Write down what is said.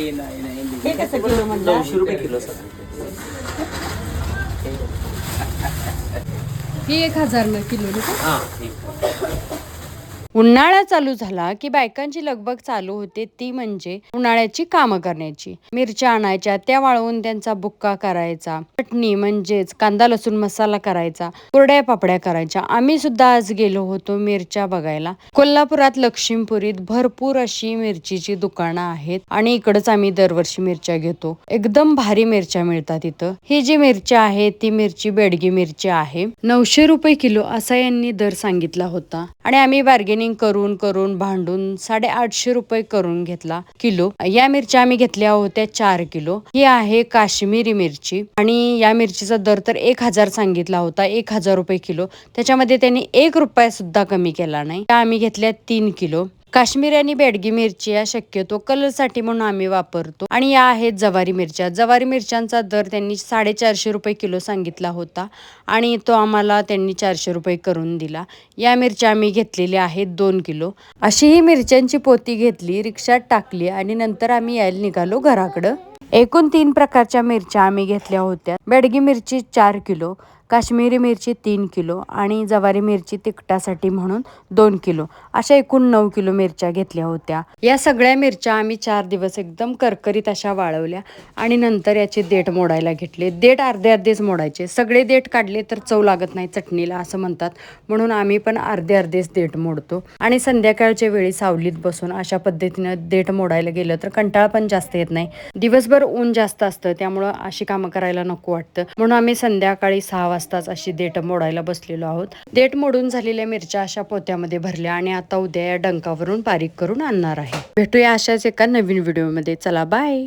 हे कसं किलो म्हणलं? 900 रुपये किलो सर. ही 1000 न किलो ना. हां ठीक. उन्हाळा चालू झाला की बायकांची लगबग चालू होते, ती म्हणजे उन्हाळ्याची कामं करण्याची. मिरच्या आणायच्या, त्या वाळवून त्यांचा बुक्का करायचा, चटणी म्हणजेच कांदा लसूण मसाला करायचा, कुरड्या पापड्या करायच्या. आम्ही सुद्धा आज गेलो होतो मिरच्या बघायला. कोल्हापुरात लक्ष्मीपुरीत भरपूर अशी मिरचीची दुकानं आहेत आणि इकडच आम्ही दरवर्षी मिरच्या घेतो. एकदम भारी मिरच्या मिळतात इथं. ही जी मिरची आहे ती मिरची बेडगी मिरची आहे. 900 रुपये किलो असा यांनी दर सांगितला होता आणि आम्ही बार्गेनिंग करून करून भांडून 850 रुपये करून घेतला किलो. या मिरच्या आम्ही घेतल्या होत्या 4 किलो. ही आहे काश्मीरी मिरची आणि या मिरचीचा दर तर 1000 सांगितला होता, 1000 रुपये किलो. त्याच्यामध्ये त्यांनी 1 रुपया सुद्धा कमी केला नाही. त्या आम्ही घेतल्या 3 किलो. काश्मीरी आणि बेडगी मिरची या शक्यतो कलरसाठी म्हणून आम्ही वापरतो. आणि या आहेत जवारी मिरच्या. जवारी मिरच्यांचा दर त्यांनी 450 रुपये किलो सांगितला होता आणि तो आम्हाला त्यांनी 400 रुपये करून दिला. या मिरच्या आम्ही घेतलेल्या आहेत 2 किलो. अशी ही मिरच्यांची पोती घेतली, रिक्षात टाकली आणि नंतर आम्ही यायला निघालो घराकडं. एकूण 3 प्रकारच्या मिरच्या आम्ही घेतल्या होत्या. बेडगी मिरची 4 किलो, काश्मीरी मिरची 3 किलो आणि जवारी मिरची तिखटासाठी म्हणून 2 किलो, अशा एकूण 9 किलो मिरच्या घेतल्या होत्या. या सगळ्या मिरच्या आम्ही 4 दिवस एकदम करकरीत अशा वाळवल्या आणि नंतर याचे देठ मोडायला घेतले. देठ अर्धे अर्धेच मोडायचे, सगळे देठ काढले तर चव लागत नाही चटणीला असं म्हणतात, म्हणून आम्ही पण अर्धे अर्धेच देठ मोडतो. आणि संध्याकाळच्या वेळी सावलीत बसून अशा पद्धतीनं देठ मोडायला गेलं तर कंटाळा पण जास्त येत नाही. दिवसभर ऊन जास्त असतं त्यामुळं अशी कामं करायला नको वाटतं, म्हणून आम्ही संध्याकाळी 6 वाजताच अशी देठ मोडायला बसलेलो आहोत. देठ मोडून झालेल्या मिरच्या अशा पोत्यामध्ये भरल्या आणि आता उद्या या डंकावरून बारीक करून आणणार आहे. भेटूया अशाच एका नवीन व्हिडिओमध्ये. चला बाय.